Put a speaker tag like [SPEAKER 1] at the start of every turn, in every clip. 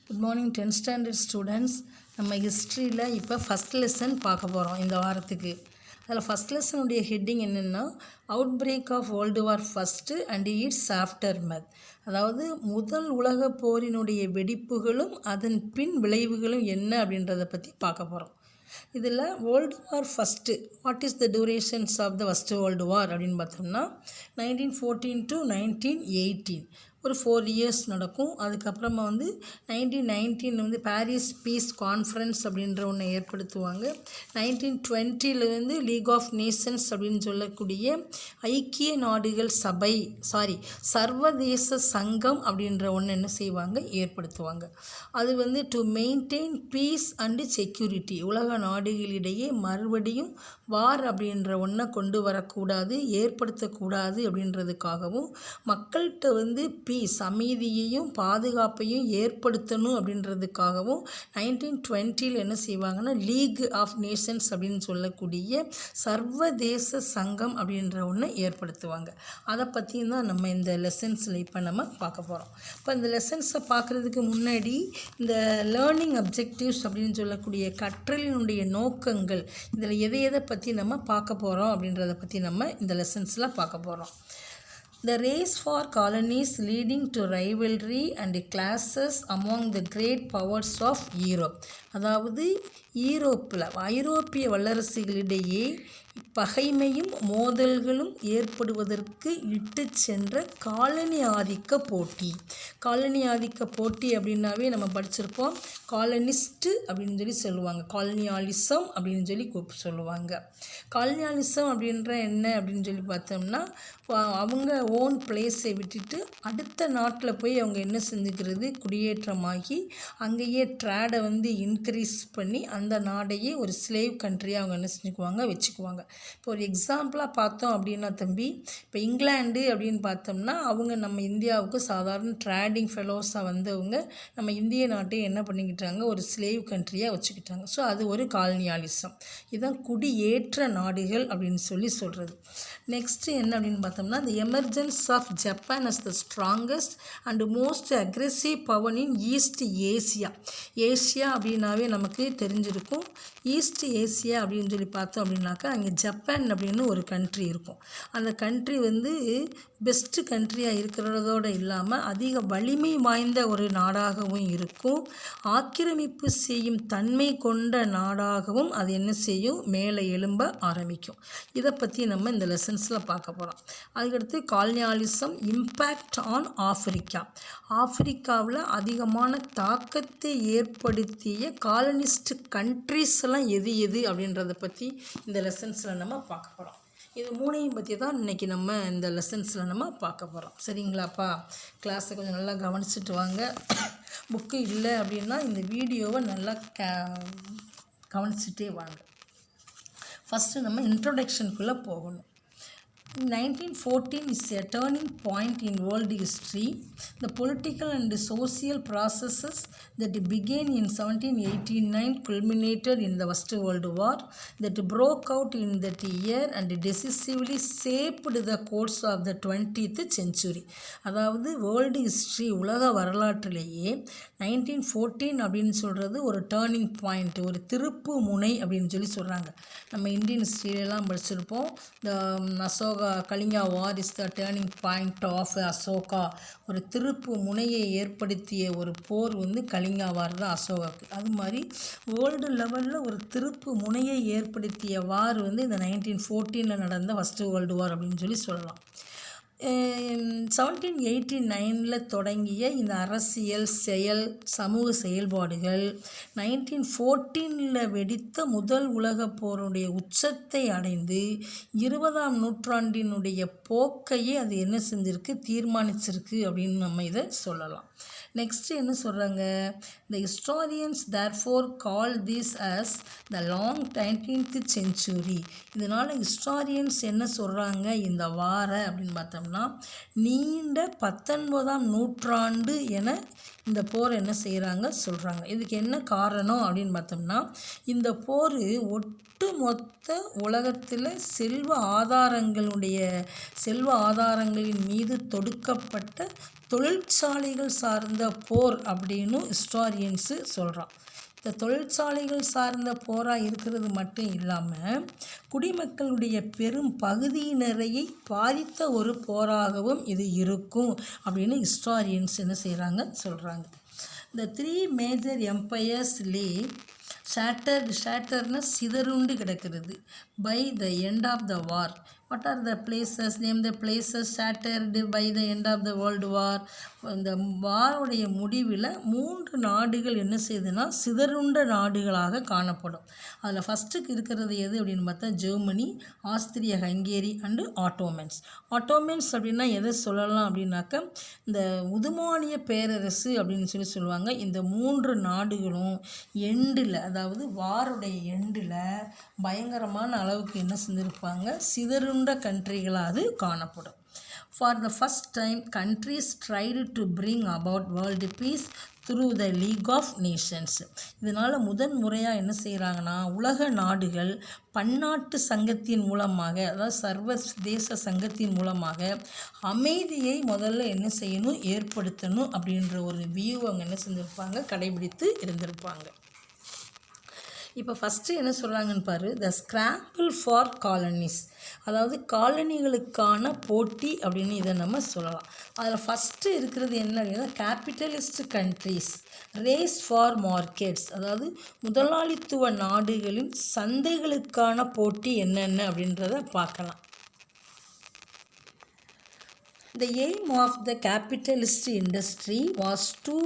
[SPEAKER 1] Good morning 10th standard students. நம்ம ஹிஸ்ட்ரியில் இப்போ ஃபஸ்ட் லெசன் பார்க்க போகிறோம் இந்த வாரத்துக்கு. அதில் ஃபஸ்ட் லெசனுடைய ஹெட்டிங் என்னென்னா outbreak of world war first and its aftermath. அதாவது முதல் உலக போரினுடைய வெடிப்புகளும் அதன் பின் விளைவுகளும் என்ன அப்படின்றத பற்றி பார்க்க போகிறோம். இதில் world war first, what is the durations of the first world war அப்படின்னு பார்த்தோம்னா 1914 to 1918 ஒரு 4 இயர்ஸ் நடக்கும். அதுக்கப்புறமா 1919 பாரிஸ் பீஸ் கான்ஃபரன்ஸ் அப்படின்ற ஒன்று ஏற்படுத்துவாங்க. 1920 லீக் ஆஃப் நேஷன்ஸ் அப்படின்னு சொல்லக்கூடிய ஐக்கிய நாடுகள் சபை சர்வதேச சங்கம் அப்படின்ற ஒன்று என்ன செய்வாங்க, ஏற்படுத்துவாங்க. அது to maintain piece and security, உலக நாடுகளிடையே மறுபடியும் வார் அப்படின்ற ஒன்றை கொண்டு வரக்கூடாது, ஏற்படுத்தக்கூடாது அப்படின்றதுக்காகவும் மக்கள்கிட்ட பீஸ் அமைதியையும் பாதுகாப்பையும் ஏற்படுத்தணும் அப்படின்றதுக்காகவும் 1920 என்ன செய்வாங்கன்னா லீக் ஆஃப் நேஷன்ஸ் அப்படின்னு சொல்லக்கூடிய சர்வதேச சங்கம் அப்படின்ற ஒன்று ஏற்படுத்துவாங்க. அதை பற்றியும் தான் நம்ம இந்த லெசன்ஸில் இப்போ நம்ம பார்க்க போகிறோம். இப்போ இந்த லெசன்ஸை பார்க்குறதுக்கு முன்னாடி இந்த லேர்னிங் அப்ஜெக்டிவ்ஸ் அப்படின்னு சொல்லக்கூடிய கற்றலினுடைய நோக்கங்கள், இதில் எதை பற்றி நம்ம பார்க்க போகிறோம் அப்படின்றத பற்றி நம்ம இந்த லெசன்ஸில் பார்க்க போகிறோம். The race for colonies leading to rivalry and clashes among the great powers of Europe. அதாவது ஐரோப்பிய வல்லரசுகளிடையே பகைமையும் மோதல்களும் ஏற்படுவதற்கு இட்டு சென்ற காலனி ஆதிக்க போட்டி அப்படின்னாவே நம்ம படிச்சிருப்போம். காலனிஸ்ட்டு அப்படின்னு சொல்லி சொல்லுவாங்க, காலனியாலிசம் அப்படின்னு சொல்லி சொல்லுவாங்க. காலனியாலிசம் அப்படின்ற என்ன அப்படின்னு சொல்லி பார்த்தோம்னா அவங்க ஓன் பிளேஸை விட்டுட்டு அடுத்த நாட்டில் போய் அவங்க என்ன செஞ்சுக்கிறது, குடியேற்றமாகி அங்கேயே ட்ரேடை இன்க்ரீஸ் பண்ணி அந்த நாடையே ஒரு ஸ்லேவ் கண்ட்ரியாக அவங்க என்ன செஞ்சுக்குவாங்க, வச்சுக்குவாங்க. இப்போ ஒரு எக்ஸாம்பிளாக பார்த்தோம் அப்படின்னா தம்பி, இப்போ இங்கிலாந்து அப்படின்னு பார்த்தோம்னா அவங்க நம்ம இந்தியாவுக்கு சாதாரண ட்ரேடிங் ஃபெலோஸாக வந்தவங்க நம்ம இந்திய நாட்டை என்ன பண்ணிக்கிட்டாங்க, ஒரு ஸ்லேவ் கண்ட்ரியாக வச்சுக்கிட்டாங்க. ஸோ அது ஒரு காலனியாலிசம். இதுதான் குடியேற்ற நாடுகள் அப்படின்னு சொல்கிறது. நெக்ஸ்ட்டு என்ன அப்படின்னு பார்த்தோம்னா the emergence of Japan as the strongest and most aggressive power in East Asia. Asia அப்படின்னாவே நமக்கு தெரிஞ்சிருக்கும். ஈஸ்ட் ஏசியா அப்படின்னு சொல்லி பார்த்தோம் அப்படின்னாக்கா அங்கே ஜப்பான் அப்படின்னு ஒரு கண்ட்ரி இருக்கும். அந்த கண்ட்ரி பெஸ்ட்டு கண்ட்ரியாக இருக்கிறதோடு இல்லாமல் அதிக வலிமை வாய்ந்த ஒரு நாடாகவும் இருக்கும். ஆக்கிரமிப்பு செய்யும் தன்மை கொண்ட நாடாகவும் அது என்ன செய்யும், மேலே எழும்ப ஆரம்பிக்கும். இதை பற்றி நம்ம இந்த லெசன்ஸில் பார்க்க போகிறோம். அதுக்கடுத்து காலனியாலிசம் இம்பேக்ட் ஆன் ஆஃப்ரிக்காவில் அதிகமான தாக்கத்தை ஏற்படுத்திய காலனிஸ்ட் கண்ட்ரிஸ் எல்லாம் எது அப்படின்றத பற்றி இந்த லெசன்ஸில் நம்ம பார்க்க போகிறோம். இது மூணையும் பற்றி தான் இன்றைக்கி நம்ம இந்த லெசன்ஸில் நம்ம பார்க்க போகிறோம். சரிங்களாப்பா? கிளாஸை கொஞ்சம் நல்லா கவனிச்சுட்டு வாங்க. புக்கு இல்லை அப்படின்னா இந்த வீடியோவை நல்லா கவனிச்சுட்டே வாங்க. ஃபஸ்ட்டு நம்ம இன்ட்ரோடக்ஷனுக்குள்ளே போகணும். 1914 is a turning point in world history. The political and social processes that began in 1789 culminated in the First World War that broke out in that year and decisively shaped the course of the 20th century. அதாவது world history, உலக வரலாற்றிலேயே 1914 அப்படின்னு சொல்கிறது ஒரு turning point, ஒரு திருப்பு முனை அப்படின்னு சொல்கிறாங்க. நம்ம இந்தியன் ஹிஸ்ட்ரியிலலாம் படிச்சிருப்போம். இந்த Kalinga war is the turning point of Ashoka. ஒரு திருப்பு முனையை ஏற்படுத்திய ஒரு போர் கலிங்கா வார் தான் அசோகாவுக்கு. அது மாதிரி வேர்ல்டு லெவலில் ஒரு திருப்பு முனையை ஏற்படுத்திய வார் இந்த 1914 நடந்த ஃபஸ்ட்டு வேர்ல்டு வார் அப்படின்னு சொல்லலாம். 1789 தொடங்கிய இந்த அரசியல் சமூக செயல்பாடுகள் 1914 வெடித்த முதல் உலக போருடைய உச்சத்தை அடைந்து 20ஆம் நூற்றாண்டினுடைய போக்கையே அது என்ன செஞ்சிருக்கு, தீர்மானிச்சிருக்கு அப்படின்னு நம்ம இதை சொல்லலாம். நெக்ஸ்ட் என்ன சொல்கிறாங்க, the historians therefore call this as the long 19th century. இதனால் ஹிஸ்டாரியன்ஸ் என்ன சொல்கிறாங்க, இந்த வார அப்படின்னு பார்த்தோம்னா நீண்ட 19ஆம் நூற்றாண்டு என இந்த போர் என்ன செய்கிறாங்க சொல்கிறாங்க. இதுக்கு என்ன காரணம் அப்படின்னு பார்த்தோம்னா இந்த போர் ஒட்டுமொத்த உலகத்தில் செல்வ ஆதாரங்களின் மீது தொடுக்கப்பட்ட தொழிற்சாலைகள் சார்ந்த போர் அப்படின்னு ஹிஸ்டாரியன்ஸு சொல்கிறான். இந்த தொழிற்சாலைகள் சார்ந்த போராக இருக்கிறது மட்டும் இல்லாமல் குடிமக்களுடைய பெரும் பகுதியினரையை பாதித்த ஒரு போராகவும் இது இருக்கும் அப்படின்னு ஹிஸ்டாரியன்ஸ் என்ன செய்கிறாங்க சொல்கிறாங்க. The 3 major empires lay shatteredனா சிதறுண்டு கிடக்கிறது by the end of the war. What are the places? Name the places shattered by the end of the World War. இந்த வாருடைய முடிவில் 3 நாடுகள் என்ன செய்யுதுன்னா சிதறுண்ட நாடுகளாக காணப்படும். அதில் ஃபஸ்ட்டுக்கு இருக்கிறது எது அப்படின்னு பார்த்தா Germany, Austrian Hungary and Ottomans. Ottomans அப்படின்னா எதை சொல்லலாம் அப்படின்னாக்க இந்த உதுமானிய பேரரசு அப்படின்னு சொல்லுவாங்க. இந்த 3 நாடுகளும் எண்டில், அதாவது வாருடைய எண்டில் பயங்கரமான அளவுக்கு என்ன செஞ்சுருப்பாங்க, சிதறுண்ட கண்ட்ரிகளாக அது காணப்படும். For the first time, countries tried to bring about world peace through the League of Nations. இதனால் முறையாக என்ன செய்கிறாங்கன்னா உலக நாடுகள் பன்னாட்டு சங்கத்தின் மூலமாக, அதாவது சர்வதேச சங்கத்தின் மூலமாக அமைதியை முதல்ல என்ன செய்யணும், ஏற்படுத்தணும் அப்படின்ற ஒரு வியூ அவங்க என்ன செஞ்சுருப்பாங்க, கடைபிடித்து இருந்திருப்பாங்க. இப்போ ஃபஸ்ட்டு என்ன சொல்கிறாங்கன்னு பாரு, த ஸ்கிராம்பிள் ஃபார் காலனிஸ், அதாவது காலனிகளுக்கான போட்டி அப்படின்னு இதை நம்ம சொல்லலாம். அதில் ஃபஸ்ட்டு இருக்கிறது என்ன அப்படின்னா capitalist countries race for markets, அதாவது முதலாளித்துவ நாடுகளின் சந்தைகளுக்கான போட்டி என்னென்ன அப்படின்றத பார்க்கலாம். The aim of the capitalist industry was to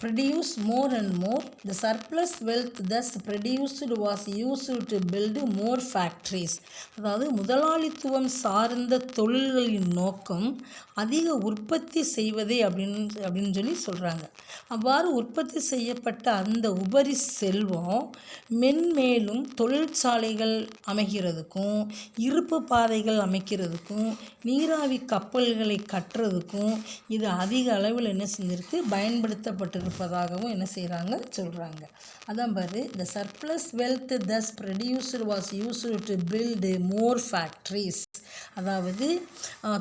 [SPEAKER 1] produce more and more. The surplus wealth thus produced was used to build more factories. அதாவது முதலாளித்துவம் சார்ந்த தொழில்களின் நோக்கம் அதிக உற்பத்தி செய்வதே அப்படின்னு சொல்கிறாங்க. அவ்வாறு உற்பத்தி செய்யப்பட்ட அந்த உபரி செல்வம் மென்மேலும் தொழிற்சாலைகள் அமைக்கிறதுக்கும், இருப்பு பாதைகள் அமைக்கிறதுக்கும், நீராவி கப்பல்களை கட்டுறதுக்கும் இது அதிக அளவில் என்ன செஞ்சிருக்கு, பயன்படுத்தப்பட்டிருப்பதாகவும் என்ன செய்கிறாங்க சொல்கிறாங்க. அதான் பாரு, the surplus wealth thus produced was used to build more factories, அதாவது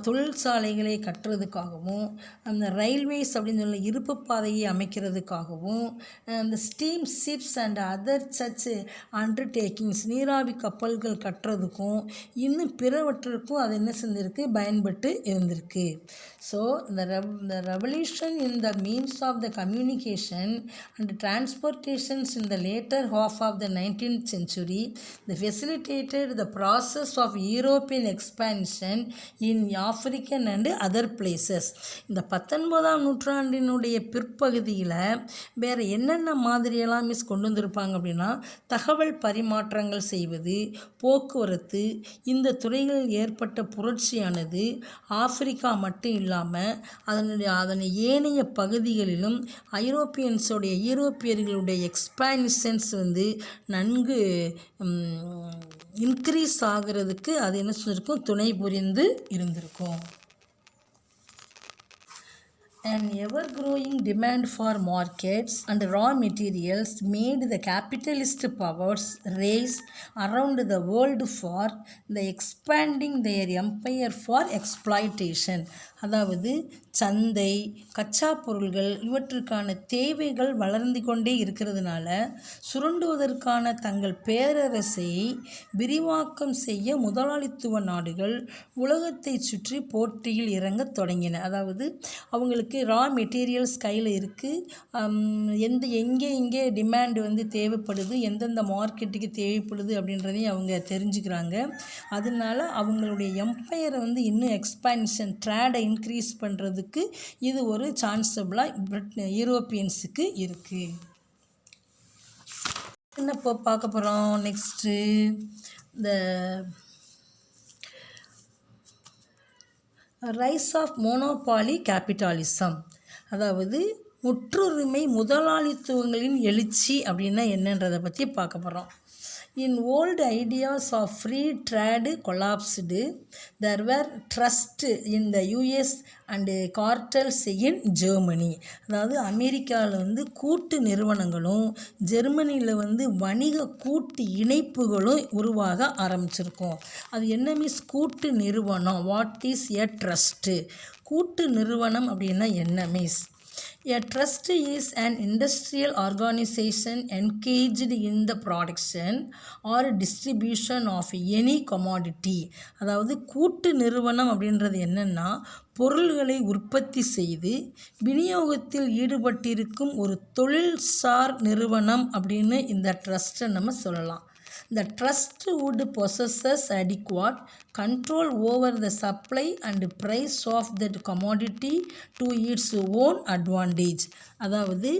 [SPEAKER 1] தொழிற்சாலைகளை கட்டுறதுக்காகவும், அந்த ரயில்வேஸ் அப்படின்னு சொல்லி இருப்பு பாதையை அமைக்கிறதுக்காகவும், அந்த steam ships and other such undertakings நீராவி கப்பல்கள் கட்டுறதுக்கும் இன்னும் பிறவற்றிற்கும் அது என்ன செஞ்சிருக்கு, பயன்பட்டு இருந்திருக்கு. So the revolution in the means of the communication and transportations in the later half of the 19th century facilitated the process of European expansion in African and other places. இந்த 19ஆம் நூற்றாண்டினுடைய பிற்பகுதியில் வேறு என்னென்ன மாதிரியெல்லாம் கொண்டு வந்திருப்பாங்க அப்படின்னா தகவல் பரிமாற்றங்கள் செய்வது, போக்குவரத்து, இந்த துறைகளில் ஏற்பட்ட புரட்சியானது ஆப்பிரிக்கா மட்டும் இல்லாமல் அதன் ஏனைய பகுதிகளிலும் யூரோப்பியர்களுடைய எக்ஸ்பான்ஷன்ஸ் நன்கு இன்க்ரீஸ் ஆகிறதுக்கு அது என்ன சொல்லியிருக்கும், துணை புரிந்து இருந்திருக்கும். An ever-growing demand for markets and raw materials made the capitalist powers race around the world for the expanding their empire for exploitation. அதாவது சந்தை, கச்சா பொருள்கள் இவற்றுக்கான தேவைகள் வளர்ந்து கொண்டே இருக்கிறதுனால சுரண்டுவதற்கான தங்கள் பேரரசை விரிவாக்கம் செய்ய முதலாளித்துவ நாடுகள் உலகத்தை சுற்றி போட்டியில் இறங்க தொடங்கின. அதாவது அவங்களுக்கு ரா மெட்டீரியல்ஸ் கையில் இருக்குது, எங்கே டிமாண்டு தேவைப்படுது, எந்தெந்த மார்க்கெட்டுக்கு தேவைப்படுது அப்படின்றதையும் அவங்க தெரிஞ்சுக்கிறாங்க. அதனால அவங்களுடைய எம்பையரை இன்னும் எக்ஸ்பான்ஷன் ட்ரேடை இன்க்ரீஸ் பண்ணுறதுக்கு இது ஒரு சான்சபிளாக யூரோப்பியன்ஸுக்கு இருக்குது. என்ன இப்போ பார்க்க போகிறோம் நெக்ஸ்ட்டு, இந்த ரைஸ் ஆஃப் மோனோபாலி கேபிட்டலிசம், அதாவது முற்றுரிமை முதலாளித்துவங்களின் எழுச்சி அப்படின்னா என்னன்றதை பற்றி பார்க்க போகிறோம். In old ideas of free trade collapsed, there were trust in the US and cartels in Germany. அதாவது அமெரிக்காவில் கூட்டு நிறுவனங்களும் ஜெர்மனியில் வணிக கூட்டு இணைப்புகளும் உருவாக ஆரம்பிச்சிருக்கும். அது என்ன மீன்ஸ் கூட்டு நிறுவனம், வாட் இஸ் எ ட்ரஸ்ட்டு, கூட்டு நிறுவனம் அப்படின்னா என்ன means? A trust is an industrial organization engaged in the production or distribution of any commodity. அதாவது கூட்டு நிறுவனம் அப்படின்றது என்னென்னா பொருள்களை உற்பத்தி செய்து விநியோகத்தில் ஈடுபட்டிருக்கும் ஒரு தொழில்சார் நிறுவனம் அப்படின்னு இந்த ட்ரஸ்ட்டை நம்ம சொல்லலாம். The trust would possess adequate control over the supply and price of that commodity to its own advantage. அதாவது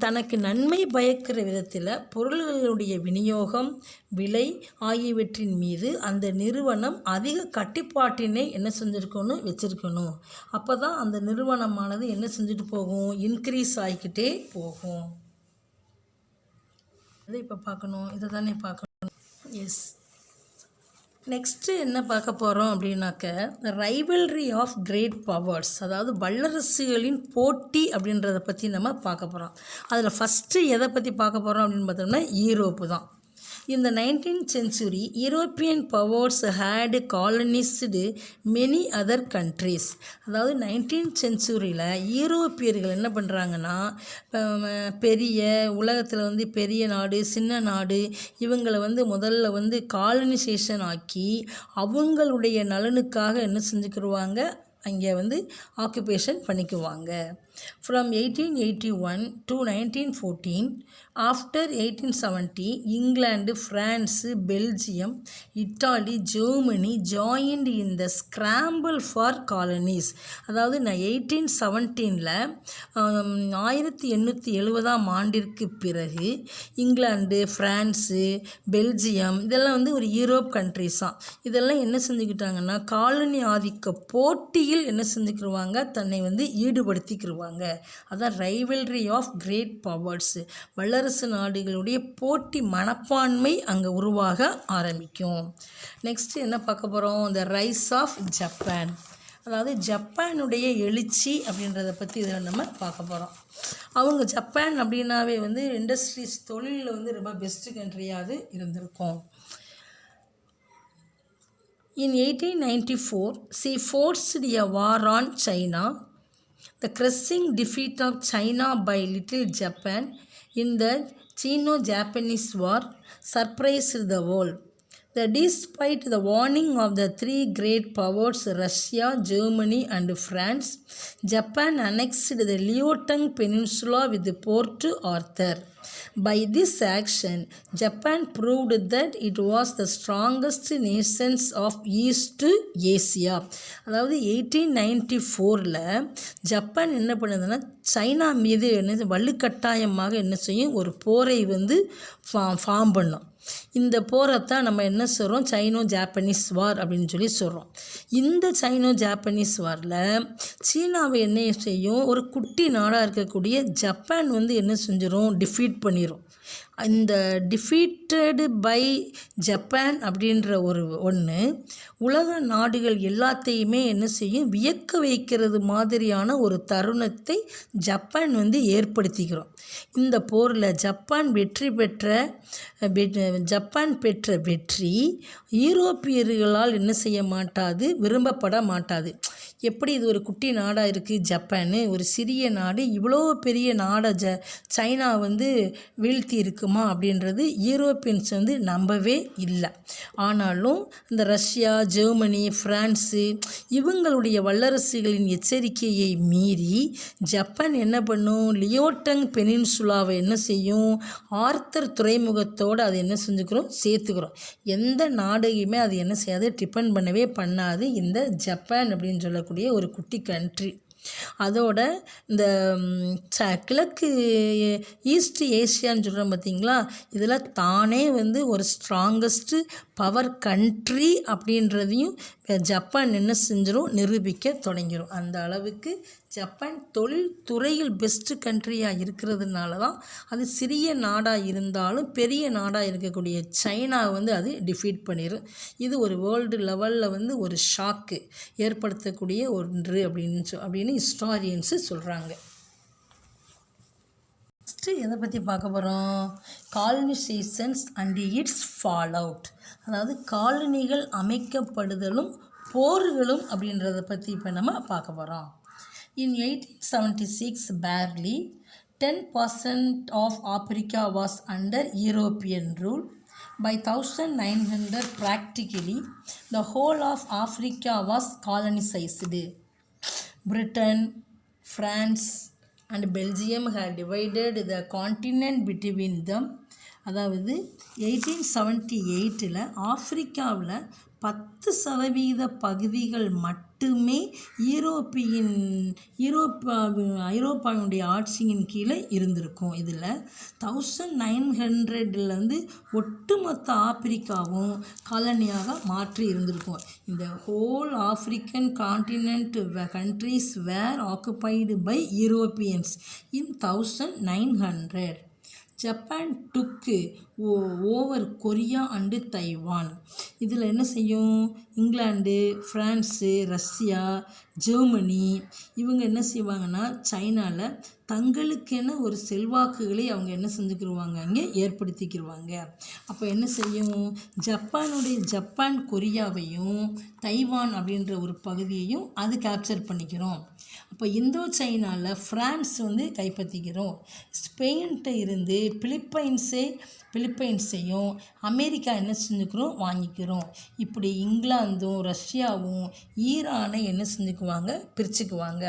[SPEAKER 1] தனக்கு நன்மை பயக்கிற விதத்தில் பொருள்களுடைய விநியோகம், விலை ஆகியவற்றின் மீது அந்த நிறுவனம் அதிக கட்டுப்பாட்டினை என்ன செஞ்சுருக்கணும், வச்சுருக்கணும். அப்போ தான் அந்த நிறுவனமானது என்ன செஞ்சுட்டு போகும், இன்க்ரீஸ் ஆகிக்கிட்டே போகும். இதை இப்போ பார்க்கணும், இதை தானே பார்க்கணும். எஸ், நெக்ஸ்ட்டு என்ன பார்க்க போகிறோம் அப்படின்னாக்க the rivalry of great powers, அதாவது வல்லரசுகளின் போட்டி அப்படின்றத பற்றி நம்ம பார்க்க போகிறோம். அதில் ஃபஸ்ட்டு எதை பற்றி பார்க்க போகிறோம் அப்படின்னு பார்த்தோம்னா யூரோப்பு தான். In the 19th century, European powers had colonized many other countries. அதாவது 19th சென்ச்சுரியில் யூரோப்பியர்கள் என்ன பண்ணுறாங்கன்னா பெரிய உலகத்தில் வந்து பெரிய நாடு, சின்ன நாடு இவங்களை வந்து முதல்ல வந்து காலனைசேஷன் ஆக்கி அவங்களுடைய நலனுக்காக என்ன செஞ்சுக்கிடுவாங்க, அங்கே வந்து ஆக்குபேஷன் பண்ணிக்குவாங்க. From 1881 to 1914, after 1870, England, France, Belgium, Italy, Germany joined in the scramble for colonies. அதாவது 1817 1870 ஆண்டிற்கு பிறகு இங்கிலாந்து, ஃப்ரான்ஸு, பெல்ஜியம் இதெல்லாம் வந்து ஒரு யூரோப் கண்ட்ரிஸ் தான். இதெல்லாம் என்ன செஞ்சுக்கிட்டாங்கன்னா காலனி ஆதிக்க போட்டியில் என்ன செஞ்சுக்கிடுவாங்க, தன்னை வந்து ஈடுபடுத்திக்கிடுவாங்க. அதான் ரைவல்ரி ஆஃப் கிரேட் பவர்ஸ், வல்லரசு நாடுகளுடைய போட்டி மனப்பான்மை அங்கே உருவாக ஆரம்பிக்கும். நெக்ஸ்ட் என்ன பார்க்க போகிறோம், த ரைஸ் ஆஃப் ஜப்பான், அதாவது ஜப்பானுடைய எழுச்சி அப்படின்றத பற்றி இதில் நம்ம பார்க்க போகிறோம். அவங்க ஜப்பான் அப்படின்னாவே வந்து இண்டஸ்ட்ரீஸ் தொழிலில் வந்து ரொம்ப பெஸ்ட்டு கண்ட்ரியாக இருந்திருக்கும். In 1894, she forced a war on China. The crushing defeat of China by Little Japan in the Sino-Japanese War surprised the world. Despite the warning of the three great powers, Russia, Germany and France, Japan annexed the Liaotung Peninsula with Port Arthur. By this action, Japan proved that it was the strongest nations of East Asia. அதாவது 1894 Japan என்ன பண்ணுதுன்னா China மீது என்ன வலுக்கட்டாயமாக என்ன செய்யும், ஒரு போரை வந்து ஃபார்ம் பண்ணும். இந்த போரைத்தான் நம்ம என்ன சொல்கிறோம், சைனோ ஜாப்பனீஸ் வார் அப்படின்னு சொல்லி சொல்கிறோம். இந்த சைனோ ஜாப்பனீஸ் வாரில் சீனாவை என்ன செய்யும், ஒரு குட்டி நாடாக இருக்கக்கூடிய ஜப்பான் வந்து என்ன செஞ்சிடும், டிஃபீட் பண்ணிடும். இந்த டிஃபீட்டடு பை ஜப்பான் அப்படின்ற ஒன்று உலக நாடுகள் எல்லாத்தையுமே என்ன செய்யும், வியக்க வைக்கிறது மாதிரியான ஒரு தருணத்தை ஜப்பான் வந்து ஏற்படுத்திக்கிறோம். இந்த போரில் ஜப்பான் பெற்ற வெற்றி யூரோப்பியர்களால் என்ன செய்ய மாட்டாது, விரும்பப்பட மாட்டாது. எப்படி இது ஒரு குட்டி நாடாக இருக்குது ஜப்பானு, ஒரு சிறிய நாடு இவ்வளோ பெரிய நாடை சைனா வந்து வீழ்த்தி இருக்குமா அப்படின்றது யூரோப்பியன்ஸ் வந்து நம்பவே இல்லை. ஆனாலும் இந்த ரஷ்யா, ஜெர்மனி, ஃப்ரான்ஸு இவங்களுடைய வல்லரசுகளின் எச்சரிக்கையை மீறி ஜப்பான் என்ன பண்ணும், லியோட்டங் பெனின்சுலாவை என்ன செய்யும், ஆர்த்தர் துறைமுகத்தோடு அதை என்ன செஞ்சுக்கிறோம், சேர்த்துக்கிறோம். எந்த நாடையுமே அது என்ன செய்யாது, டிபெண்ட் பண்ணவே பண்ணாது இந்த ஜப்பான் அப்படின்னு சொல்லக்கூடிய ஒரு குட்டி கண்ட்ரி. அதோட இந்த கிழக்கு ஈஸ்ட் ஏஷியான்னு சொல்கிறோம் பார்த்தீங்களா, இதில் தானே வந்து ஒரு ஸ்ட்ராங்கஸ்ட்டு பவர் கண்ட்ரி அப்படின்றதையும் ஜப்பான் என்ன செஞ்சிடும், நிரூபிக்க தொடங்கிடும். அந்த அளவுக்கு ஜப்பான் தொழில் துறையில் பெஸ்ட்டு கண்ட்ரியாக இருக்கிறதுனால தான் அது சிறிய நாடாக இருந்தாலும் பெரிய நாடாக இருக்கக்கூடிய சைனா வந்து அது டிஃபீட் பண்ணிடும். இது ஒரு வேர்ல்டு லெவலில் வந்து ஒரு ஷாக்கு ஏற்படுத்தக்கூடிய ஒன்று அப்படின்னு ஹிஸ்டாரியன்ஸு சொல்கிறாங்க. நெக்ஸ்ட்டு எதை பற்றி பார்க்க போகிறோம், காலனைசேஷன்ஸ் அண்ட் இட்ஸ் ஃபால் அவுட், அதாவது காலனிகள் அமைக்கப்படுதலும் போர்களும் அப்படின்றத பற்றி இப்போ நம்ம பார்க்க போகிறோம். In 1876, barely 10% of Africa was under European rule. By 1900, practically the whole of Africa was colonized. Britain, France and Belgium had divided the continent between them. அதாவது 1878 ஆப்பிரிக்காவில் 10% பகுதிகள் மட்டுமே ஐரோப்பாவினுடைய ஆட்சியின் கீழே இருந்திருக்கும். இதில் 1900 ஒட்டுமொத்த ஆப்பிரிக்காவும் காலனியாக மாற்றி இருந்திருக்கும். இந்த whole African continent countries were occupied by Europeans in 1900. Japan took over Korea and Taiwan. இதில் என்ன செய்யும், இங்கிலாந்து, ஃப்ரான்ஸு, ரஷ்யா, ஜெர்மனி இவங்க என்ன செய்வாங்கன்னா சைனாவில் தங்களுக்கென ஒரு செல்வாக்குகளை அவங்க என்ன செஞ்சுக்கிடுவாங்க, அங்கே ஏற்படுத்திக்கிடுவாங்க. அப்போ என்ன செய்யும், ஜப்பான் கொரியாவையும் தைவான் அப்படின்ற ஒரு பகுதியையும் அது கேப்சர் பண்ணிக்கிறோம். அப்போ இந்தோ சைனாவில் ஃப்ரான்ஸ் கைப்பற்றிக்கிறோம். ஸ்பெயின்கிட்ட இருந்து பிலிப்பைன்ஸையும் அமெரிக்கா என்ன செஞ்சுக்கிறோம், வாங்கிக்கிறோம். இப்படி இங்கிலாந்தும் ரஷ்யாவும் ஈரானை என்ன செஞ்சுக்குவாங்க, பிரிச்சுக்குவாங்க.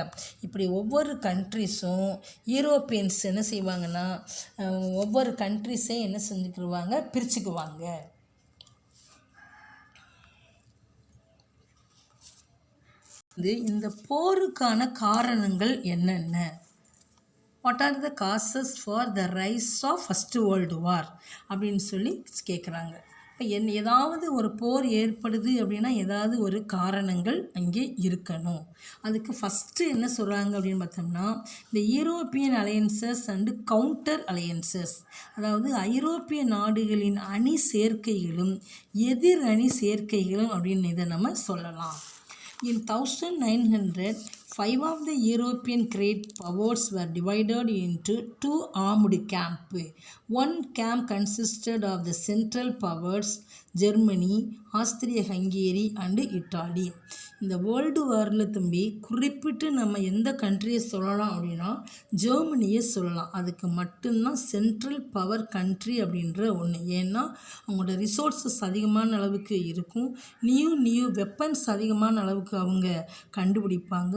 [SPEAKER 1] இப்படி ஒவ்வொரு கண்ட்ரிஸும் யூரோப்பியன்ஸ் என்ன செய்வாங்கன்னா ஒவ்வொரு கண்ட்ரிஸையும் என்ன செஞ்சுக்கிடுவாங்க, பிரிச்சுக்குவாங்க. இந்த போருக்கான காரணங்கள் என்னென்ன? What are the causes for the rise of first world war அப்படின்னு சொல்லி கேட்குறாங்க. இப்போ ஏதாவது ஒரு போர் ஏற்படுது அப்படின்னா ஏதாவது ஒரு காரணங்கள் அங்கே இருக்கணும். அதுக்கு ஃபஸ்ட்டு என்ன சொல்கிறாங்க அப்படின்னு பார்த்தோம்னா, இந்த European alliances and counter alliances, அதாவது ஐரோப்பிய நாடுகளின் அணி சேர்க்கைகளும் எதிர் அணி சேர்க்கைகளும் அப்படின்னு இதை நம்ம சொல்லலாம். In 1900, 5 of the European great powers were divided into 2 armed camps. One camp consisted of the Central Powers, Germany, Austria-Hungary and Italy. இந்த வேர்ல்டு வாரில் தம்பி குறிப்பிட்டு நம்ம எந்த கண்ட்ரியை சொல்லலாம் அப்படின்னா ஜெர்மனியை சொல்லலாம். அதுக்கு மட்டும்தான் சென்ட்ரல் பவர் கண்ட்ரி அப்படின்ற ஒன்று. ஏன்னா அவங்களோட ரிசோர்ஸஸ் அதிகமான அளவுக்கு இருக்கும், நியூ வெப்பன்ஸ் அதிகமான அளவுக்கு அவங்க கண்டுபிடிப்பாங்க.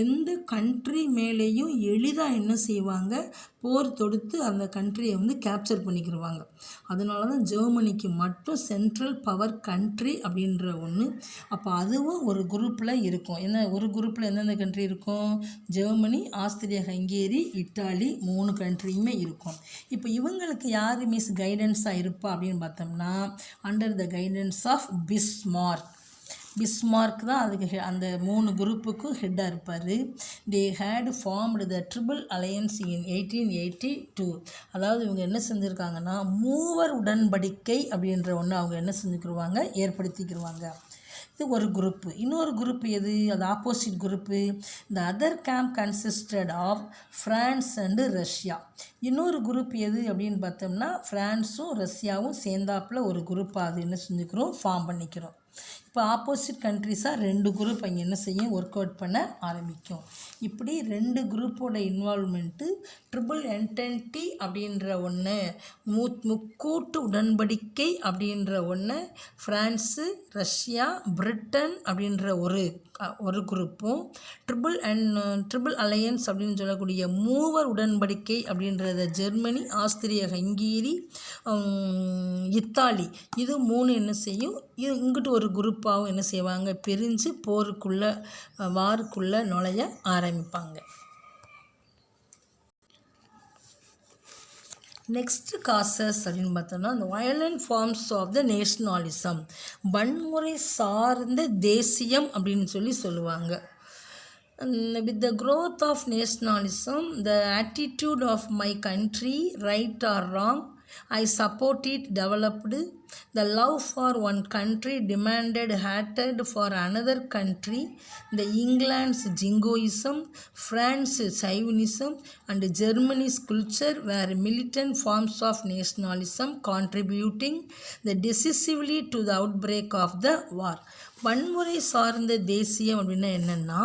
[SPEAKER 1] எந்த கண்ட்ரி மேலேயும் எளிதாக என்ன செய்வாங்க, போர் தொடுத்து அந்த கண்ட்ரியை கேப்சர் பண்ணிக்கிடுவாங்க. அதனால தான் ஜெர்மனிக்கு மட்டும் சென்ட்ரல் பவர் கண்ட்ரி அப்படின்ற ஒன்று. அப்போ அதுவும் ஒரு குரூப்பில் இருக்கும். ஒரு குரூப்பில் எந்தெந்த கண்ட்ரி இருக்கும், ஜெர்மனி, ஆஸ்திரியா, ஹங்கேரி, இட்டாலி 3 கண்ட்ரியுமே இருக்கும். இப்போ இவங்களுக்கு யார் கைடன்ஸாக இருப்பா அப்படின்னு பார்த்தோம்னா, under the guidance of Bismarck தான் அதுக்கு அந்த 3 குரூப்புக்கும் ஹெட்டாக இருப்பார். They had formed the triple alliance in 1882. அதாவது இவங்க என்ன செஞ்சுருக்காங்கன்னா மூவர் உடன்படிக்கை அப்படின்ற ஒன்று அவங்க என்ன செஞ்சுக்கிடுவாங்க, ஏற்படுத்திக்கிடுவாங்க. இது ஒரு குரூப்பு. இன்னொரு குரூப் எது, அது ஆப்போசிட் குரூப்பு. இந்த other camp consisted of France and Russia. இன்னொரு குரூப் எது அப்படின்னு பார்த்தோம்னா ஃப்ரான்ஸும் ரஷ்யாவும் சேர்ந்தாப்பில் ஒரு குரூப்பாக அது என்ன செஞ்சுக்கிறோம், ஃபார்ம் பண்ணிக்கிறோம். இப்போ ஆப்போசிட் கண்ட்ரிஸாக 2 குரூப் அங்கே என்ன செய்யும், ஒர்க் அவுட் பண்ண ஆரம்பிக்கும். இப்படி 2 குரூப்போட இன்வால்வ்மெண்ட்டு ட்ரிபிள் என்டென்டி அப்படின்ற ஒன்று, முக்கூட்டு உடன்படிக்கை அப்படின்ற ஒன்று ஃப்ரான்ஸு, ரஷ்யா, பிரிட்டன் அப்படின்ற ஒரு குரூப்பும், ட்ரிபிள் அலையன்ஸ் அப்படின்னு சொல்லக்கூடிய மூவர் உடன்படிக்கை அப்படின்றத ஜெர்மனி, ஆஸ்திரியா, ஹங்கேரி, இத்தாலி இது 3 என்ன செய்யும், இங்கிட்டு ஒரு குரூப்பாகவும் என்ன செய்வாங்க, பிரிஞ்சு வாருக்குள்ளே நுழைய ஆரம்பிப்பாங்க. நெக்ஸ்ட் காசஸ் அப்படின்னு பார்த்தோம்னா, இந்த violent forms of the nationalism, வன்முறை சார்ந்த தேசியம் அப்படின்னு சொல்லுவாங்க. With the growth of nationalism, the attitude of my country, right or wrong, I support it, developed. the love for one country demanded hatred for another country, the England's jingoism, France's Zionism, and Germany's culture were militant forms of nationalism contributing decisively to the outbreak of the war. வன்முறை சார்ந்த தேசியம் அப்படின்னா என்னென்னா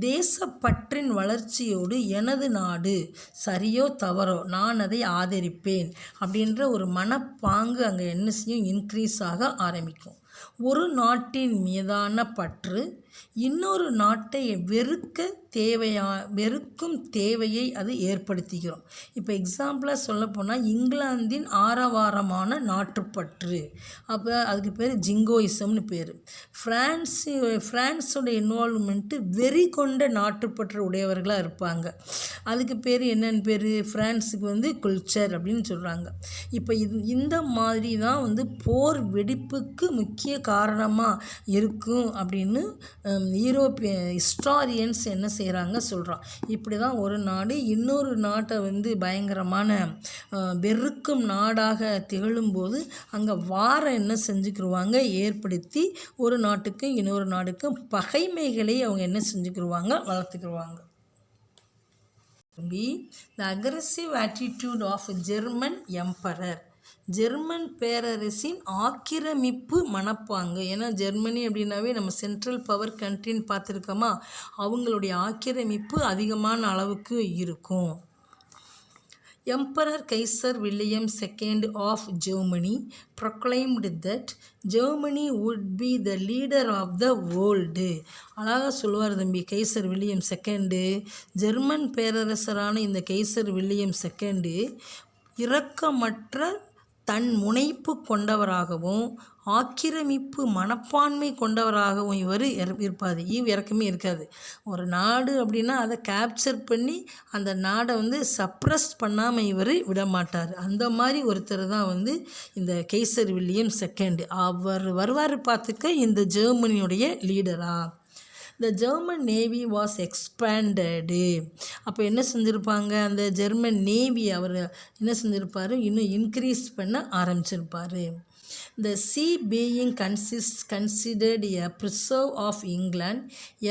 [SPEAKER 1] தேசப்பற்றின் வளர்ச்சியோடு எனது நாடு சரியோ தவறோ நான் அதை ஆதரிப்பேன் அப்படின்ற ஒரு மனப்பாங்கு அங்கே என்ன செய்யும் இன்க்ரீஸ் ஆக ஆரம்பிக்கும். ஒரு நாட்டின் மீதான பற்று இன்னொரு நாட்டை வெறுக்கும் தேவையை அது ஏற்படுத்திக்கிறோம். இப்போ எக்ஸாம்பிளாக சொல்லப்போனால் இங்கிலாந்தின் ஆரவாரமான நாட்டுப்பற்று, அப்போ அதுக்கு பேர் ஜிங்கோயிசம்னு பேர். ஃப்ரான்ஸோட இன்வால்வ்மெண்ட்டு வெறி கொண்ட நாட்டுப்பற்று உடையவர்களாக இருப்பாங்க. அதுக்கு பேர் என்னென்னு பேர், ஃப்ரான்ஸுக்கு கல்ச்சர் அப்படின்னு சொல்கிறாங்க. இப்போ இந்த மாதிரி தான் போர் வெடிப்புக்கு முக்கிய காரணமாக இருக்கும் அப்படின்னு யூரோப்பிய ஹிஸ்டாரியன்ஸ் என்ன செய்கிறாங்க சொல்கிறான். இப்படி தான் ஒரு நாடு இன்னொரு நாட்டை பயங்கரமான வெறுக்கும் நாடாக திகழும்போது அங்கே வாரம் என்ன செஞ்சுக்கிடுவாங்க ஏற்படுத்தி ஒரு நாட்டுக்கும் இன்னொரு நாடுக்கும் பகைமைகளை அவங்க என்ன செஞ்சுக்கிடுவாங்க வளர்த்துக்கிடுவாங்க. The aggressive attitude of German emperor, German பேரரசின் ஆக்கிரமிப்பு மனப்பாங்கு. ஏன்னா ஜெர்மனி அப்படின்னாவே நம்ம சென்ட்ரல் பவர் கண்ட்ரின்னு பார்த்துருக்கோமா, அவங்களுடைய ஆக்கிரமிப்பு அதிகமான அளவுக்கு இருக்கும். Emperor Kaiser William II of Germany proclaimed that Germany would be the leader of the world. அழகாக சொல்லுவார் தம்பி கைசர் வில்லியம் II. ஜெர்மன் பேரரசரான இந்த கைசர் வில்லியம் II இரக்கமற்ற தன் முனைப்பு கொண்டவராகவும் ஆக்கிரமிப்பு மனப்பான்மை கொண்டவராகவும் இவர் இருப்பார். இறக்கமே இருக்காது. ஒரு நாடு அப்படின்னா அதை கேப்சர் பண்ணி அந்த நாடை சப்ரஸ் பண்ணாமல் இவர் விடமாட்டார். அந்த மாதிரி ஒருத்தர் தான் இந்த கைசர் வில்லியம் II. அவர் வருவார் பார்த்துக்க இந்த ஜெர்மனியுடைய லீடரா. The German Navy was expanded. அப்போ என்ன செஞ்சுருப்பாங்க, அந்த ஜெர்மன் நேவி அவர் என்ன செஞ்சுருப்பார், இன்னும் இன்க்ரீஸ் பண்ண ஆரம்பிச்சிருப்பார். The sea being considered a preserve of England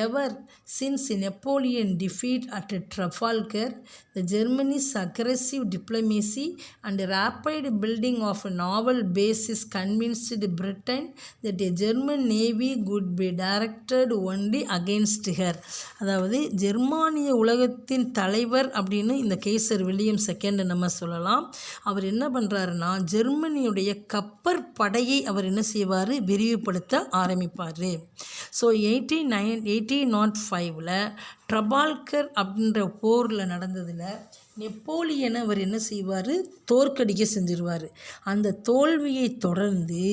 [SPEAKER 1] ever since Napoleon defeat at Trafalgar, the Germany's aggressive diplomacy and rapid building of a naval bases convinced Britain that a German navy could be directed only against her. அதாவது ஜெர்மானிய உலகத்தின் தலைவர் அப்படின்னு இந்த Kaiser William II நம்ம சொல்லலாம். அவர் என்ன பண்ணுறாருன்னா ஜெர்மனியுடைய கப்பற்படையை அவர் என்ன செய்வார், விரிவுபடுத்த ஆரம்பிப்பார். ஸோ 1805 ட்ரபால்கர் அப்படின்ற போரில் நடந்ததில் நெப்போலியனை அவர் என்ன செய்வார், தோற்கடிக்க செஞ்சிருவார். அந்த தோல்வியை தொடர்ந்து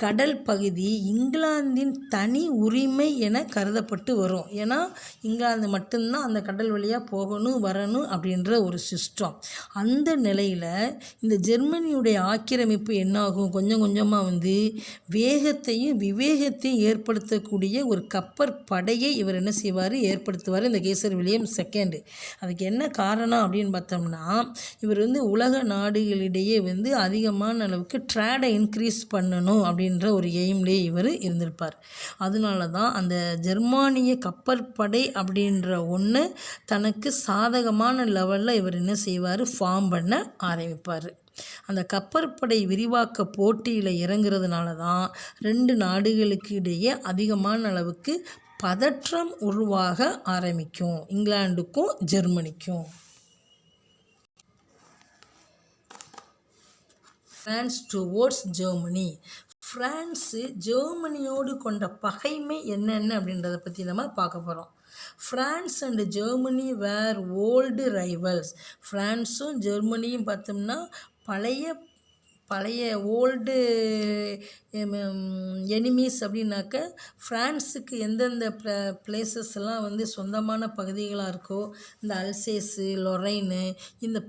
[SPEAKER 1] கடல் பகுதி இங்கிலாந்தின் தனி உரிமை என கருதப்பட்டு வரும். ஏன்னா இங்கிலாந்து மட்டும்தான் அந்த கடல் வழியாக போகணும் வரணும் அப்படின்ற ஒரு சிஸ்டம். அந்த நிலையில் இந்த ஜெர்மனியுடைய ஆக்கிரமிப்பு என்னாகும், கொஞ்சம் கொஞ்சமாக வேகத்தையும் விவேகத்தையும் ஏற்படுத்தக்கூடிய ஒரு கப்பற்படையை இவர் என்ன செய்வார், ஏற்படுத்துவார் இந்த கைசர் வில்லியம் II. அதுக்கு என்ன காரணம் அப்படின்னு பார்த்தோம்னா இவர் உலக நாடுகளிடையே அதிகமான அளவுக்கு ட்ரேடை இன்க்ரீஸ் பண்ணணும் அப்படின்ற ஒரு எய்ம்லேயே இவர் இருந்திருப்பார். அதனால தான் அந்த ஜெர்மானிய கப்பற்படை அப்படின்ற ஒன்று தனக்கு சாதகமான லெவலில் இவர் என்ன செய்வார், ஃபார்ம் பண்ண ஆரம்பிப்பார். அந்த கப்பற்படை விரிவாக்க போட்டியில் இறங்குறதுனால தான் 2 நாடுகளுக்கு இடையே அதிகமான அளவுக்கு பதற்றம் உருவாக ஆரம்பிக்கும், இங்கிலாந்துக்கும் ஜெர்மனிக்கும். France towards Germany. ஃப்ரான்ஸு ஜெர்மனியோடு கொண்ட பகைமை என்னென்ன அப்படின்றத பற்றி நம்ம பார்க்க போகிறோம். France and Germany were old rivals. ஃப்ரான்ஸும் ஜெர்மனியும் பார்த்தோம்னா பழைய ஓல்டு எனிமீஸ் அப்படின்னாக்க ஃப்ரான்ஸுக்கு எந்தெந்த பிளேசஸ் எல்லாம் சொந்தமான பகுதிகளாக இருக்கோ, இந்த அல்சேஸு லொரைனு இந்த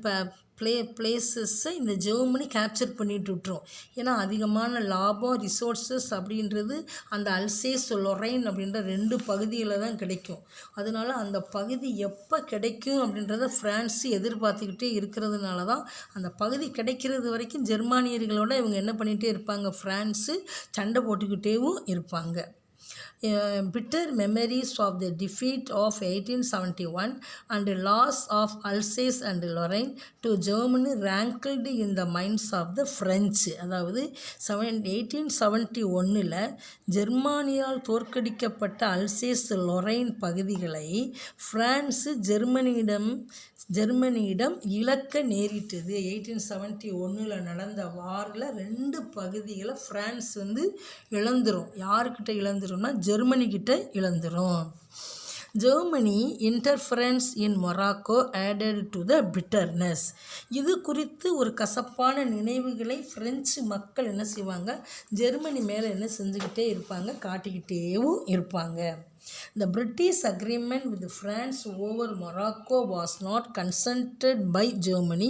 [SPEAKER 1] பிளேசஸை இந்த ஜெர்மனி கேப்சர் பண்ணிட்டு விட்டுரும். ஏன்னா அதிகமான லாபம் ரிசோர்ஸஸ் அப்படின்றது அந்த அல்சேஸ் லொரைன் அப்படின்ற 2 பகுதியில் தான் கிடைக்கும். அதனால அந்த பகுதி எப்போ கிடைக்கும் அப்படின்றத ஃப்ரான்ஸ் எதிர்பார்த்துக்கிட்டே இருக்கிறதுனால தான் அந்த பகுதி கிடைக்கிறது வரைக்கும் ஜெர்மானியர்களோட இவங்க என்ன பண்ணிகிட்டே இருப்பாங்க, ஃப்ரான்ஸு சண்டை போட்டுக்கிட்டேவும் இருப்பாங்க. Bitter memories of the defeat of 1871 and the loss of Alsace and Lorraine to Germany rankled in the minds of the French. அதாவது 1871 ஜெர்மானியால் தோற்கடிக்கப்பட்ட அல்சேஸ் லொரைன் பகுதிகளை பிரான்ஸு ஜெர்மனியிடம் இழக்க நேரிட்டது. 1871 நடந்த வாரில் 2 பகுதிகளை ஃப்ரான்ஸ் இழந்துரும். யாருக்கிட்ட இழந்துரும்னா ஜெர்மனிக்கிட்ட இழந்துரும். Germany interference in Morocco added to the bitterness. இது குறித்து ஒரு கசப்பான நினைவுகளை பிரெஞ்சு மக்கள் என்ன செய்வாங்க, ஜெர்மனி மேலே என்ன செஞ்சுக்கிட்டே இருப்பாங்க, காட்டிக்கிட்டேவும் இருப்பாங்க. The British agreement with France over Morocco was not consented by Germany,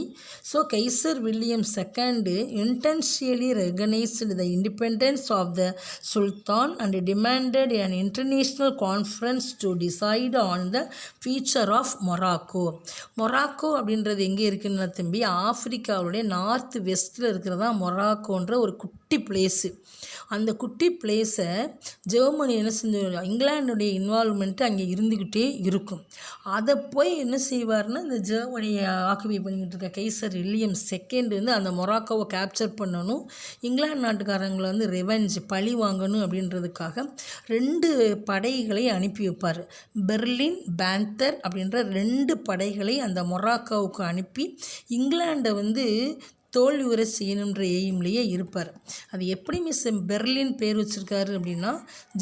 [SPEAKER 1] so Kaiser William II intentionally recognized the independence of the Sultan and demanded an international conference to decide on the future of Morocco. Morocco அப்படின்றது எங்கே இருக்குன்னு தம்பி, ஆப்பிரிக்காவுடைய north வெஸ்ட்டில் இருக்கிறதா மொராக்கோன்ற ஒரு குட்டி place. அந்த குட்டி பிளேஸை ஜெர்மனி என்ன செஞ்சு, இங்கிலாண்டுடைய இன்வால்வ்மெண்ட்டு அங்கே இருந்துக்கிட்டே இருக்கும். அதை போய் என்ன செய்வார்னா, இந்த ஜெர்மனியை ஆக்குபை பண்ணிக்கிட்டு இருக்க கைசர் வில்லியம் II அந்த மொராக்கோவை கேப்சர் பண்ணணும், இங்கிலாந்து நாட்டுக்காரங்களை ரெவெஞ்ச் பழி வாங்கணும் அப்படின்றதுக்காக 2 படைகளை அனுப்பி வைப்பார். பெர்லின், பேந்தர் அப்படின்ற 2 படைகளை அந்த மொராக்கோவுக்கு அனுப்பி இங்கிலாண்டை தோல்வியுறை செய்யணுன்ற எய்ம்லேயே இருப்பார். அது எப்படி பெர்லின் பேர் வச்சுருக்காரு அப்படின்னா,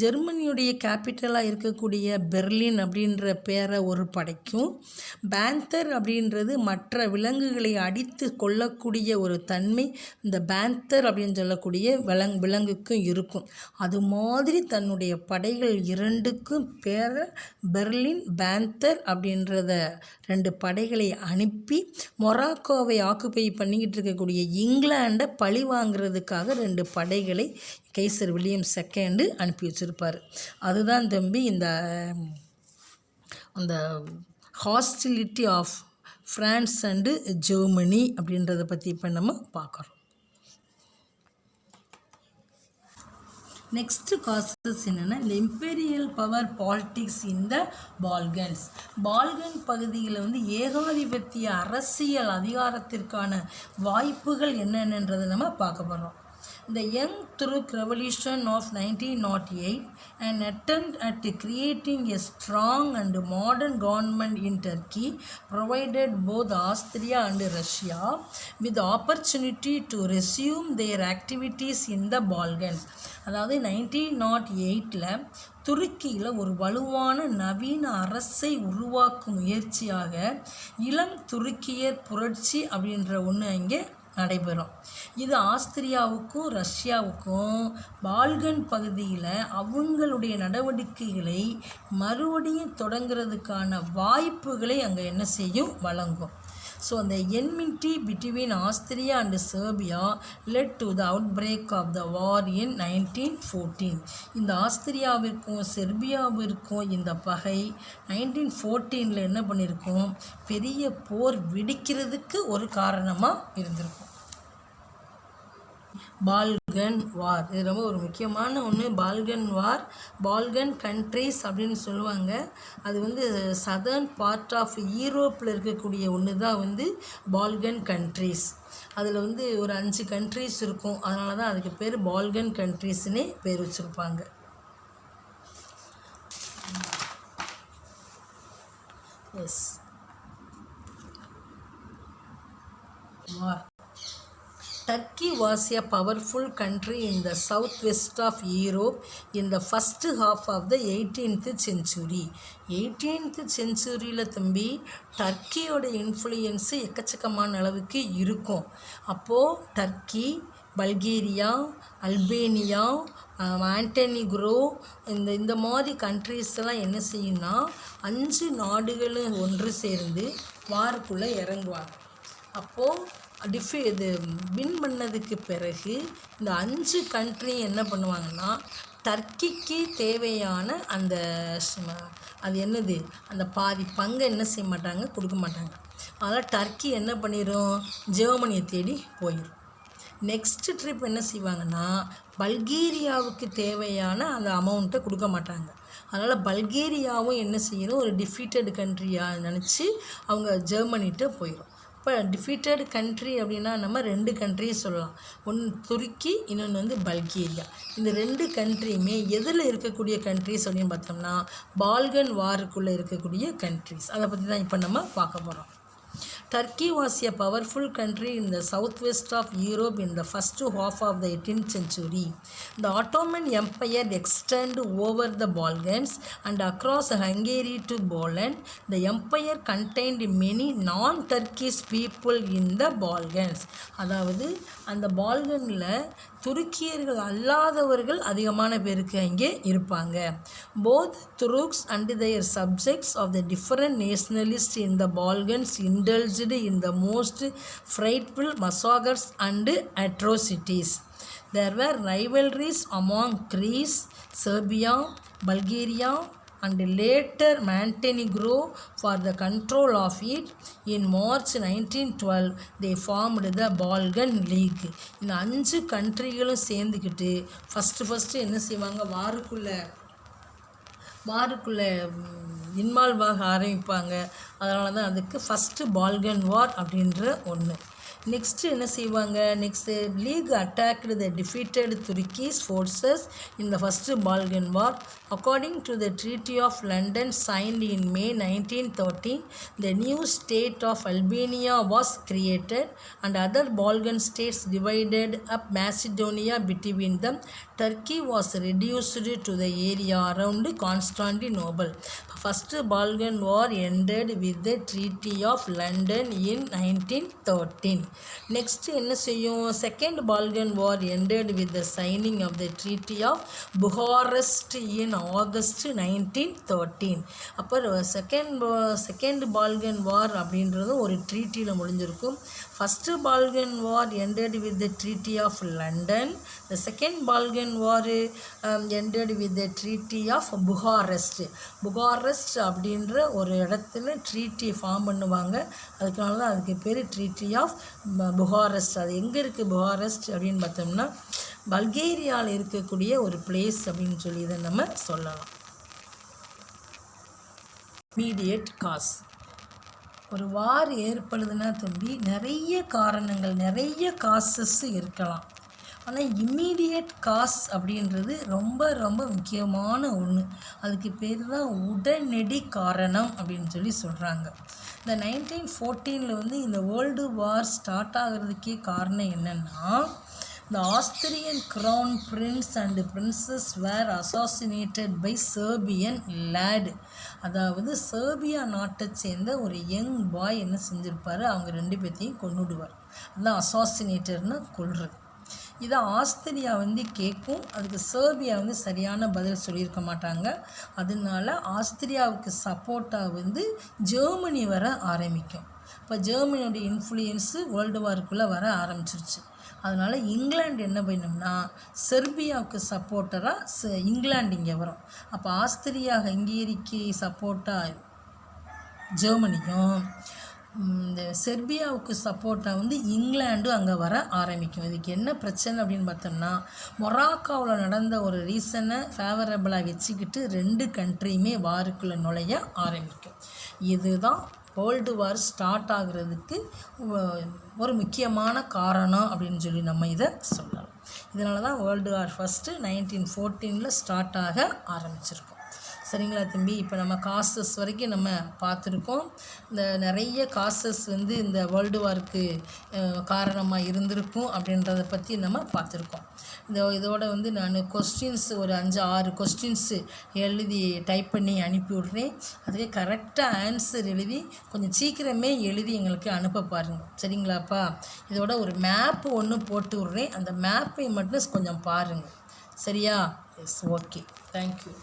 [SPEAKER 1] ஜெர்மனியுடைய கேபிட்டலாக இருக்கக்கூடிய பெர்லின் அப்படின்ற பேரை ஒரு படைக்கும், பேந்தர் அப்படின்றது மற்ற விலங்குகளை அடித்து கொள்ளக்கூடிய ஒரு தன்மை இந்த பேந்தர் அப்படின்னு சொல்லக்கூடிய விலங்குக்கும் இருக்கும். அது மாதிரி தன்னுடைய படைகள் 2க்கும் பேரை பெர்லின், பேந்தர் அப்படின்றத 2 படைகளை அனுப்பி மொராக்கோவை ஆக்குபை பண்ணிக்கிட்டு இருக்கக்கூடிய இங்கிலாண்டை பழி வாங்கிறதுக்காக 2 படைகளை கைசர் வில்லியம் II அனுப்பி வச்சிருப்பார். அதுதான் தம்பி அந்த hostility of France and Germany அப்படின்றத பற்றி இப்போ நம்ம பார்க்குறோம். நெக்ஸ்ட் காசஸ் என்னென்னா, இந்த இம்பீரியல் பவர் பாலிட்டிக்ஸ் இந்த பால்கன் பகுதியில் ஏகாதிபத்திய அரசியல் அதிகாரத்திற்கான வாய்ப்புகள் என்னென்னன்றதை நம்ம பார்க்க போகிறோம். The Young Turk Revolution of 1908, an attempt at creating a strong and modern government in Turkey, provided both Austria and Russia with the opportunity to resume their activities in the Balkans. அதாவது 1908 துருக்கியில் ஒரு வலுவான நவீன அரசை உருவாக்கும் முயற்சியாக இளம் துருக்கியர் புரட்சி அப்படின்ற ஒன்று அங்கே நடைபெறும். இது ஆஸ்திரியாவுக்கும் ரஷ்யாவுக்கும் பால்கன் பகுதியில் அவங்களுடைய நடவடிக்கைகளை மறுபடியும் தொடங்கிறதுக்கான வாய்ப்புகளை அங்கே என்ன செய்யும், வழங்கும். ஸோ அந்த enmity between Austria and Serbia led to the outbreak of the war in 1914. இந்த ஆஸ்திரியாவிற்கும் செர்பியாவிற்கும் இந்த பகை 1914 என்ன பண்ணியிருக்கோம், பெரிய போர் வெடிக்கிறதுக்கு ஒரு காரணமாக இருந்திருக்கும். பால்கன் வார், இது ரொம்ப ஒரு முக்கியமான ஒன்று. பால்கன் கண்ட்ரிஸ் அப்படின்னு சொல்லுவாங்க. அது சதர்ன் பார்ட் ஆஃப் யூரோப்பில் இருக்கக்கூடிய ஒன்று தான் பால்கன் கண்ட்ரிஸ். அதில் ஒரு 5 கண்ட்ரிஸ் இருக்கும். அதனால தான் அதுக்கு பேர் பால்கன் கண்ட்ரிஸ்னே பேர் வச்சுருப்பாங்க. Yes, war. Turkey was a powerful country in the southwest of Europe in the first half of the 18th century. 18th centuryயில் தம்பி டர்க்கியோட இன்ஃப்ளூயன்ஸு எக்கச்சக்கமான அளவுக்கு இருக்கும். அப்போது டர்க்கி, பல்கேரியா, அல்பேனியா, மாண்டெனிக்ரோ இந்த மாதிரி கண்ட்ரீஸ்லாம் என்ன செய்யும்னா 5 நாடுகளும் ஒன்று சேர்ந்து வாருக்குள்ளே இறங்குவாங்க. அப்போது இது வின் பண்ணதுக்கு பிறகு இந்த 5 கண்ட்ரி என்ன பண்ணுவாங்கன்னா டர்க்கிக்கு தேவையான அந்த அது என்னது அந்த பாதி பங்கை என்ன செய்ய மாட்டாங்க, கொடுக்க மாட்டாங்க. அதனால் டர்க்கி என்ன பண்ணிடும், ஜெர்மனியை தேடி போயிடும். நெக்ஸ்ட்டு ட்ரிப் என்ன செய்வாங்கன்னா பல்கேரியாவுக்கு தேவையான அந்த அமௌண்ட்டை கொடுக்க மாட்டாங்க. அதனால் பல்கேரியாவும் என்ன செய்யணும், ஒரு டிஃபீட்டட் கண்ட்ரியாக நினச்சி அவங்க ஜெர்மனிகிட்ட போயிடும். இப்போ டிஃபீட்டட் கண்ட்ரி அப்படின்னா நம்ம 2 கண்ட்ரியும் சொல்லலாம். ஒன்று துருக்கி, இன்னொன்று வந்து பல்கேரியா. இந்த 2 கண்ட்ரியுமே எதில் இருக்கக்கூடிய கண்ட்ரிஸ் அப்படின்னு பார்த்தோம்னா பால்கன் வாருக்குள்ளே இருக்கக்கூடிய கண்ட்ரிஸ். அதை பற்றி தான் இப்போ நம்ம பார்க்க போகிறோம். Turkey was a powerful country in the southwest of Europe in the first half of the 18th century. The Ottoman Empire extended over the Balkans and across Hungary to Poland. The empire contained many non-Turkish people in the Balkans. அதாவது அந்த பால்கனில் துருக்கியர்கள் அல்லாதவர்கள் அதிகமான பேருக்கு அங்கே இருப்பாங்க. Both Turks and their subjects of the different nationalists in the Balkans indulged in the most frightful massacres and atrocities. There were rivalries among Greece, Serbia, Bulgaria and later Montenegro for the control of it. In March 1912 they formed the Balkan League. இந்த 5 கண்ட்ரிகளும் சேர்ந்துக்கிட்டு first என்ன செய்வாங்க, வாருக்குள்ளே involve ஆக ஆரம்பிப்பாங்க. அதனால தான் அதுக்கு first Balkan வார் அப்படின்ற ஒன்று. நெக்ஸ்ட்டு என்ன செய்வாங்க, league attacked the defeated Turkish forces in the first Balkan war. According to the treaty of London signed in May 1913, the new state of Albania was created and other Balkan states divided up Macedonia between them. Turkey was reduced to the area around Constantinople. First Balkan War ended with the Treaty of London in 1913. Next என்ன செய்யும், Second Balkan War ended with the signing of the Treaty of Bucharest in August 1913. அப்புறம் second Balkan வார் அப்படின்றது ஒரு ட்ரீட்டியில் முடிஞ்சிருக்கும். First Balkan War ended with the Treaty of London. The second Balkan War ended with the Treaty of Bucharest. Bucharest அப்படின்ற ஒரு இடத்துல treaty form பண்ணுவாங்க. அதுக்கான தான் அதுக்கு பேர் ட்ரீட்டி ஆஃப் புகாரெஸ்ட். அது எங்கே இருக்குது புகாரெஸ்ட் அப்படின்னு பார்த்தோம்னா பல்கேரியாவில் இருக்கக்கூடிய ஒரு பிளேஸ் அப்படின்னு சொல்லி இதை நம்ம சொல்லலாம். Immediate cause. ஒரு வார் ஏற்படுதுன்னா தம்பி நிறைய காரணங்கள், நிறைய காசஸ் இருக்கலாம். ஆனால் இம்மீடியட் காஸ் அப்படின்றது ரொம்ப ரொம்ப முக்கியமான ஒன்று. அதுக்கு பேர் தான் உடனடி காரணம் அப்படின்னு சொல்லி சொல்கிறாங்க. இந்த 1914 வந்து இந்த வேர்ல்டு வார் ஸ்டார்ட் ஆகிறதுக்கே காரணம் என்னென்னா, the Austrian crown prince and princess were assassinated by Serbian lad. அதாவது செர்பியா நாட்டை சேர்ந்த ஒரு யங் பாய் என்ன செஞ்சுருப்பார், அவங்க 2 பேர்த்தையும் கொன்னுடுவார். அதுதான் அசாசினேட்டர்னு கொள்வது. இதை ஆஸ்திரியா வந்து கேட்கும். அதுக்கு செர்பியா வந்து சரியான பதில் சொல்லியிருக்க மாட்டாங்க. அதனால ஆஸ்திரியாவுக்கு சப்போர்ட்டாக வந்து ஜெர்மனி வர ஆரம்பிக்கும். இப்போ ஜெர்மனியோட இன்ஃப்ளூயன்ஸு வேர்ல்டு வாருக்குள்ளே வர ஆரம்பிச்சிருச்சு. அதனால் இங்கிலாந்து என்ன பண்ணணும்னா செர்பியாவுக்கு சப்போர்ட்டராக இங்கிலாந்து இங்கே வரும். அப்போ ஆஸ்திரியா ஹங்கேரிக்கு சப்போர்ட்டாக ஜெர்மனியும், இந்த செர்பியாவுக்கு சப்போர்ட்டாக வந்து இங்கிலாண்டும் அங்கே வர ஆரம்பிக்கும். இதுக்கு என்ன பிரச்சனை அப்படின்னு பார்த்தோம்னா, மொராக்காவில் நடந்த ஒரு ரீசனை ஃபேவரபிளாக வச்சுக்கிட்டு 2 கண்ட்ரியுமே வாருக்குள்ளே நுழைய ஆரம்பிக்கும். இதுதான் வேர்ல்டு வார் ஸ்டார்ட் ஆகிறதுக்கு ஒரு முக்கியமான காரணம் அப்படின்னு சொல்லி நம்ம இதை சொல்லலாம். இதனால தான் வேர்ல்டு வார் ஃபஸ்ட்டு 1914 ஸ்டார்ட் ஆக ஆரம்பிச்சிருக்கோம். சரிங்களா தம்பி? இப்போ நம்ம காசஸ் வரைக்கும் நம்ம பார்த்துருக்கோம். இந்த நிறைய காசஸ் வந்து இந்த வேர்ல்டு வாருக்கு காரணமாக இருந்திருக்கும் அப்படின்றத பற்றி நம்ம பார்த்துருக்கோம். இதோட வந்து நான் கொஸ்டின்ஸ் ஒரு 5-6 கொஸ்டின்ஸு எழுதி டைப் பண்ணி அனுப்பி விட்றேன். அதுக்கு கரெக்டாக ஆன்சர் எழுதி கொஞ்சம் சீக்கிரமே எழுதி எங்களுக்கு அனுப்ப பாருங்கள். சரிங்களாப்பா? இதோட ஒரு மேப்பு ஒன்று போட்டு விட்றேன். அந்த மேப்பை மட்டும் கொஞ்சம் பாருங்கள். சரியா? Yes, okay, thank you.